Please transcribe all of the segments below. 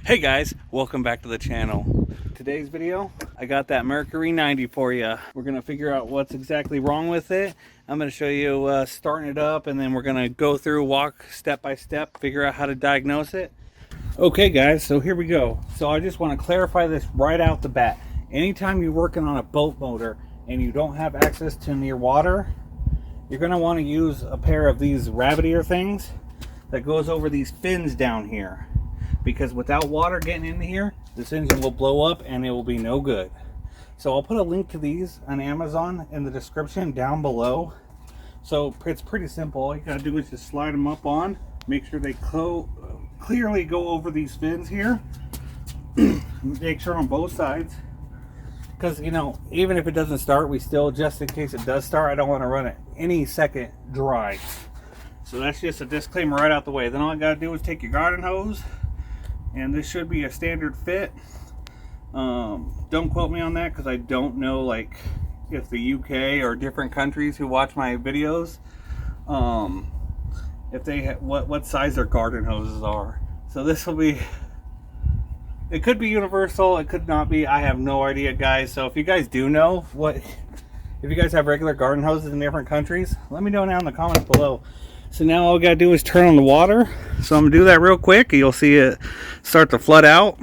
Hey guys, welcome back to the channel. Today's video, I got that Mercury 90 for you. We're gonna figure out what's exactly wrong with it. I'm gonna show you starting it up, and then we're gonna go through, walk step by step, figure out how to diagnose it. Okay guys, so here we go. So I just want to clarify this right out the bat. Anytime you're working on a boat motor and you don't have access to near water, you're gonna want to use a pair of these rabbit ear things that goes over these fins down here. Because without water getting in here, this engine will blow up and it will be no good. So I'll put a link to these on Amazon in the description down below. So it's pretty simple. All you gotta do is just slide them up on, make sure they clearly go over these fins here. Make sure on both sides, because you know, even if it doesn't start, we still, just in case it does start, I don't want to run it any second dry. So that's just a disclaimer right out the way. Then all I gotta do is take your garden hose, and this should be a standard fit. Don't quote me on that, because I don't know, like, if the UK or different countries who watch my videos, if they what size their garden hoses are. So this will be, it could be universal, it could not be, I have no idea guys. So if you guys do know if you guys have regular garden hoses in different countries, let me know down in the comments below. So now all we gotta do is turn on the water. So I'm gonna do that real quick. You'll see it start to flood out.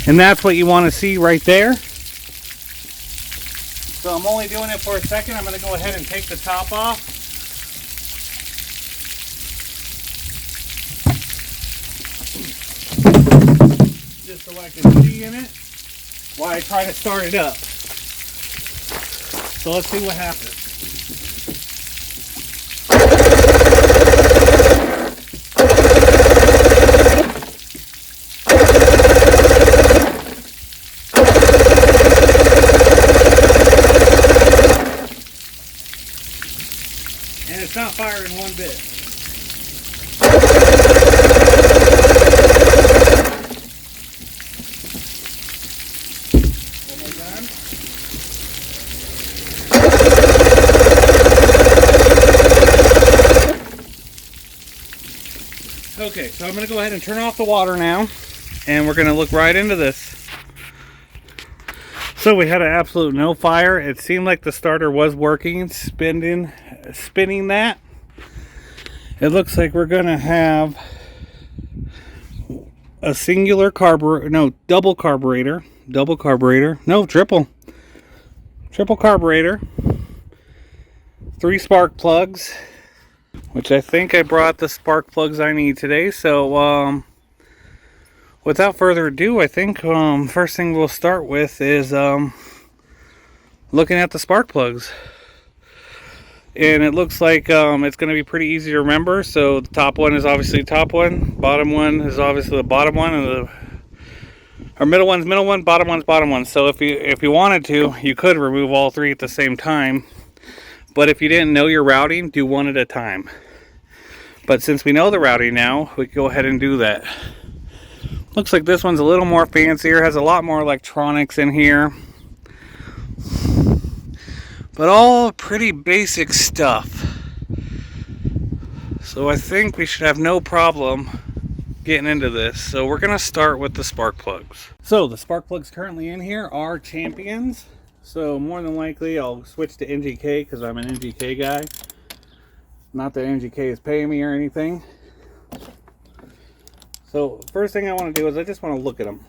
And that's what you want to see right there. So I'm only doing it for a second. I'm gonna go ahead and take the top off. Just so I can see in it while I try to start it up. So let's see what happens. And it's not firing one bit. One more time. Okay, so I'm going to go ahead and turn off the water now, and we're going to look right into this. So we had an absolute no fire. It seemed like the starter was working, spinning that. It looks like we're gonna have a singular carburetor, no, double carburetor, no, triple carburetor, 3 spark plugs, which I think I brought the spark plugs I need today. So without further ado, I think first thing we'll start with is looking at the spark plugs. And it looks like it's going to be pretty easy to remember. So the top one is obviously the top one, bottom one is obviously the bottom one, and our middle one's middle one, bottom one's bottom one. So if you wanted to, you could remove all 3 at the same time. But if you didn't know your routing, do one at a time. But since we know the routing now, we can go ahead and do that. Looks like this one's a little more fancier, has a lot more electronics in here. But all pretty basic stuff. So I think we should have no problem getting into this. So we're going to start with the spark plugs. So the spark plugs currently in here are Champions. So more than likely I'll switch to NGK because I'm an NGK guy. Not that NGK is paying me or anything. So first thing I want to do is I just want to look at them.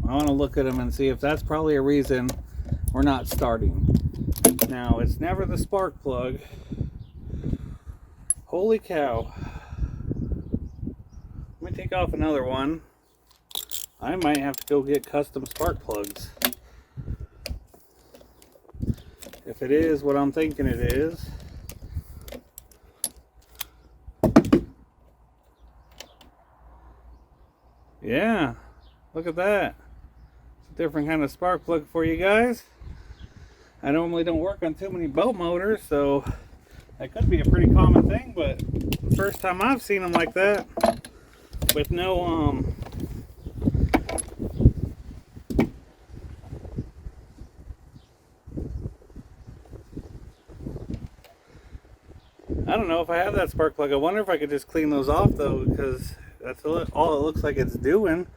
I want to look at them and see if that's probably a reason we're not starting. Now, it's never the spark plug. Holy cow. Let me take off another one. I might have to go get custom spark plugs. If it is what I'm thinking it is. Yeah, look at that. It's a different kind of spark plug for you guys. I normally don't work on too many boat motors, so that could be a pretty common thing, but the first time I've seen them like that, with no, I don't know if I have that spark plug. I wonder if I could just clean those off though, because that's all it looks like it's doing.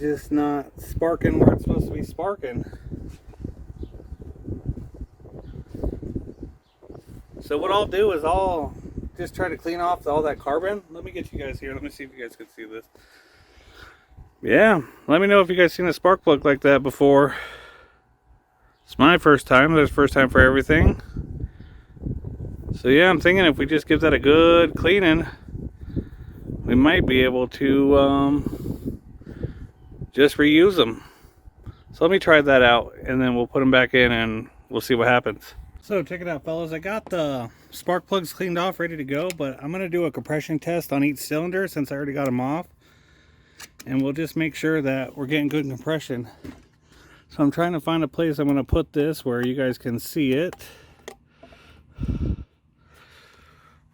It's just not sparking where it's supposed to be sparking. So what I'll do is I'll just try to clean off all that carbon. Let me get you guys here. Let me see if you guys can see this. Yeah, let me know if you guys seen a spark plug like that before. It's my first time. That's first time for everything. So yeah, I'm thinking if we just give that a good cleaning, we might be able to just reuse them. So let me try that out, and then we'll put them back in and we'll see what happens. So check it out, fellas. I got the spark plugs cleaned off, ready to go, but I'm going to do a compression test on each cylinder since I already got them off. And we'll just make sure that we're getting good compression. So I'm trying to find a place I'm going to put this where you guys can see it.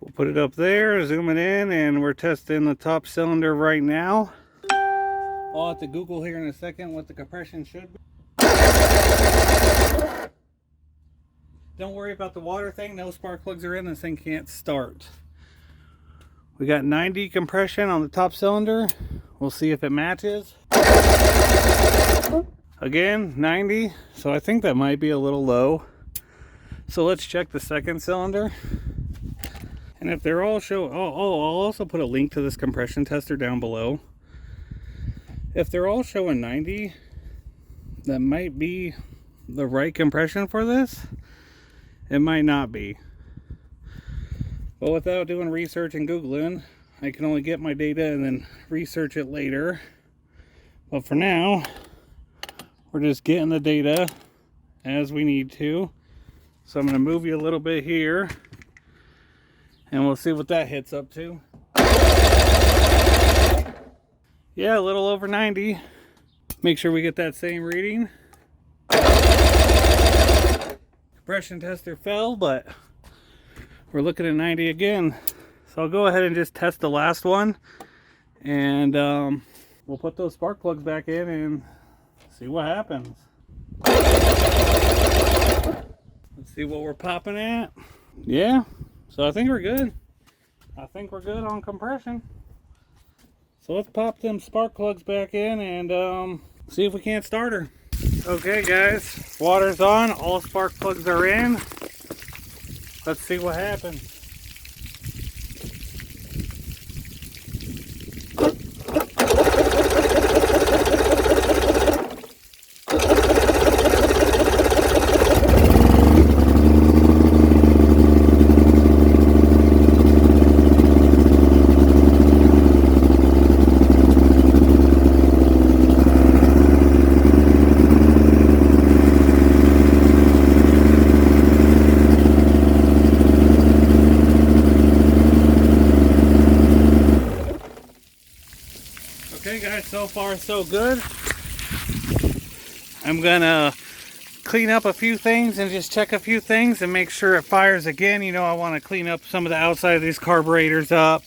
We'll put it up there, zoom it in, and we're testing the top cylinder right now. I'll have to Google here in a second what the compression should be. Don't worry about the water thing. No spark plugs are in. This thing can't start. We got 90 compression on the top cylinder. We'll see if it matches. Again, 90. So I think that might be a little low. So let's check the second cylinder. And if they're all show, I'll also put a link to this compression tester down below. If they're all showing 90, that might be the right compression for this. It might not be. But without doing research and Googling, I can only get my data and then research it later. But for now, we're just getting the data as we need to. So I'm going to move you a little bit here, and we'll see what that hits up to. Yeah, a little over 90. Make sure we get that same reading. Compression tester fell, but we're looking at 90 again. So I'll go ahead and just test the last one, and we'll put those spark plugs back in and see what happens. Let's see what we're popping at. Yeah, so I think we're good. I think we're good on compression. So let's pop them spark plugs back in and see if we can't start her. Okay guys, water's on, all spark plugs are in. Let's see what happens. Okay guys, so far so good. I'm gonna clean up a few things and just check a few things and make sure it fires again. You know, I want to clean up some of the outside of these carburetors up.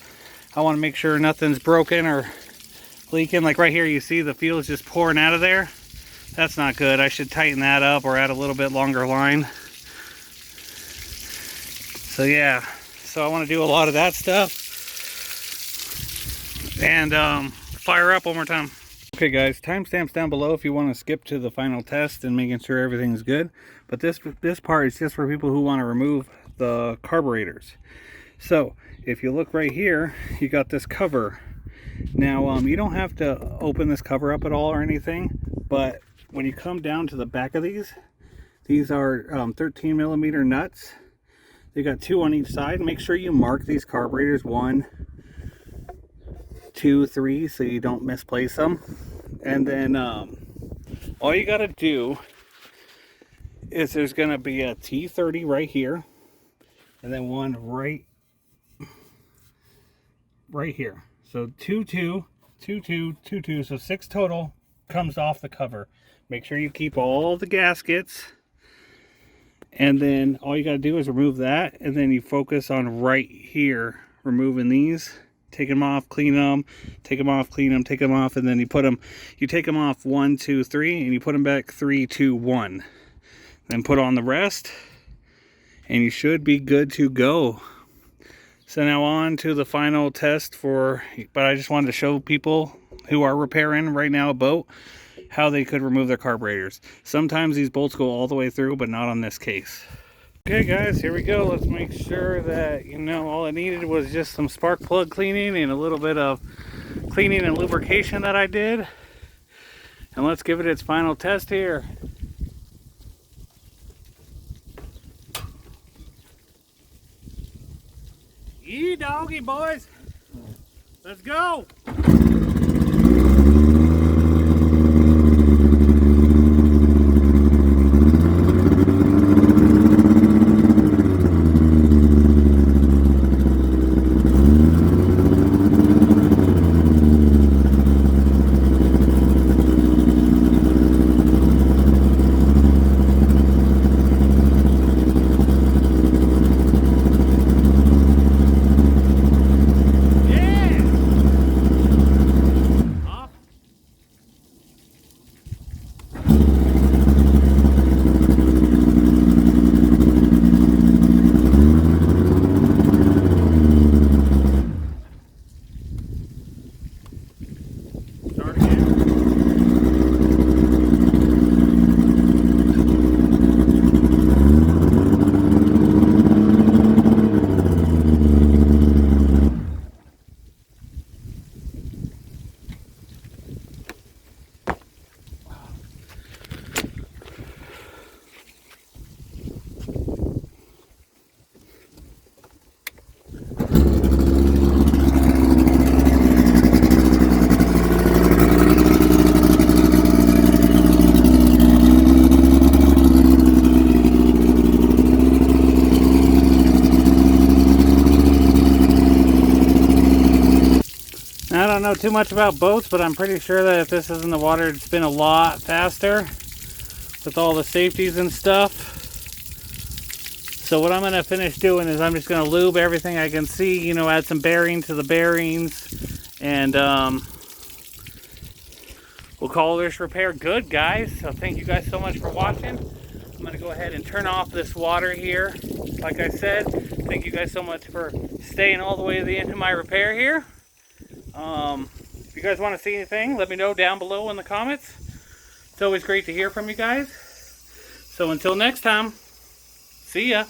I want to make sure nothing's broken or leaking. Like right here, you see the fuel is just pouring out of there. That's not good. I should tighten that up or add a little bit longer line. So yeah, so I want to do a lot of that stuff. And fire up one more time. Okay guys, timestamps down below if you want to skip to the final test and making sure everything's good. But this part is just for people who want to remove the carburetors. So if you look right here, you got this cover. Now you don't have to open this cover up at all or anything, but when you come down to the back of these are 13 millimeter nuts. They got 2 on each side. Make sure you mark these carburetors 1, 2, 3 so you don't misplace them. And then all you got to do is there's going to be a T30 right here, and then one right here. So 2, 2, 2, 2, 2, 2. So 6 total comes off the cover. Make sure you keep all the gaskets, and then all you got to do is remove that, and then you focus on right here, removing these. Take them off, clean them, take them off, clean them, take them off, and then you take them off 1, 2, 3, and you put them back 3, 2, 1. Then put on the rest, and you should be good to go. So now on to the final test but I just wanted to show people who are repairing right now a boat, how they could remove their carburetors. Sometimes these bolts go all the way through, but not on this case. Okay guys, here we go. Let's make sure that, you know, all it needed was just some spark plug cleaning and a little bit of cleaning and lubrication that I did. And let's give it its final test here. Yee doggy boys, let's go. I don't know too much about boats, but I'm pretty sure that if this is in the water, it'd spin a lot faster with all the safeties and stuff. So what I'm going to finish doing is I'm just going to lube everything I can see, you know, add some bearing to the bearings, and we'll call this repair good, guys. So thank you guys so much for watching. I'm going to go ahead and turn off this water here. Like I said, thank you guys so much for staying all the way to the end of my repair here. If you guys want to see anything, let me know down below in the comments. It's always great to hear from you guys. So until next time, see ya.